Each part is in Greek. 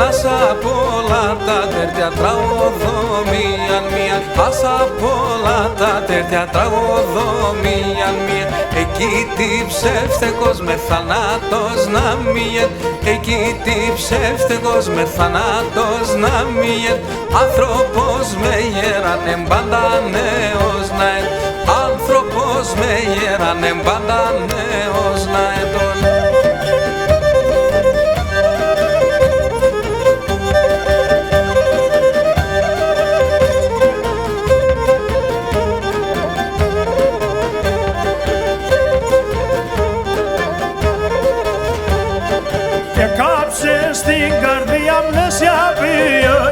Άσα απ' όλα τα τέρτια τραγωδόμιαν μία. Άσα απ' όλα τα τέρτια τραγωδόμιαν μία. Εκεί τι ψεύτεκος με θανάτος να μοιέτ. Εκεί τι ψεύτεκος με θανάτος να μοιέτ. Άνθρωπος με γέρανε πάντα νέος να ετ. Άνθρωπος με γέρανε πάντα νέος να ετών. Έκαψε στην καρδιά μου λες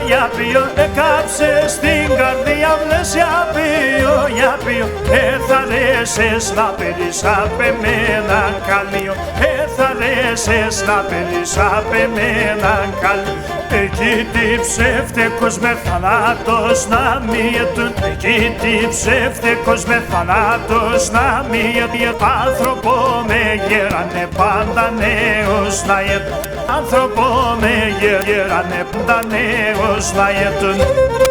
για ποιο, έκαψε στην καρδιά μου λες για ποιο, θα ρέσες να παίρνεις απ' εμέναν καλείο, θα ρέσες να παίρνεις απ' εμέναν καλείο. Εκεί τι ψεύτικος με θανάτος να μοιέτουν, εκεί τι ψεύτικος με θανάτος να μοιέτουν. Άνθρωπο με γέρανε πάντα νέος να ετ. Άνθρωπο με γέρανε πάντα νέος να ετ.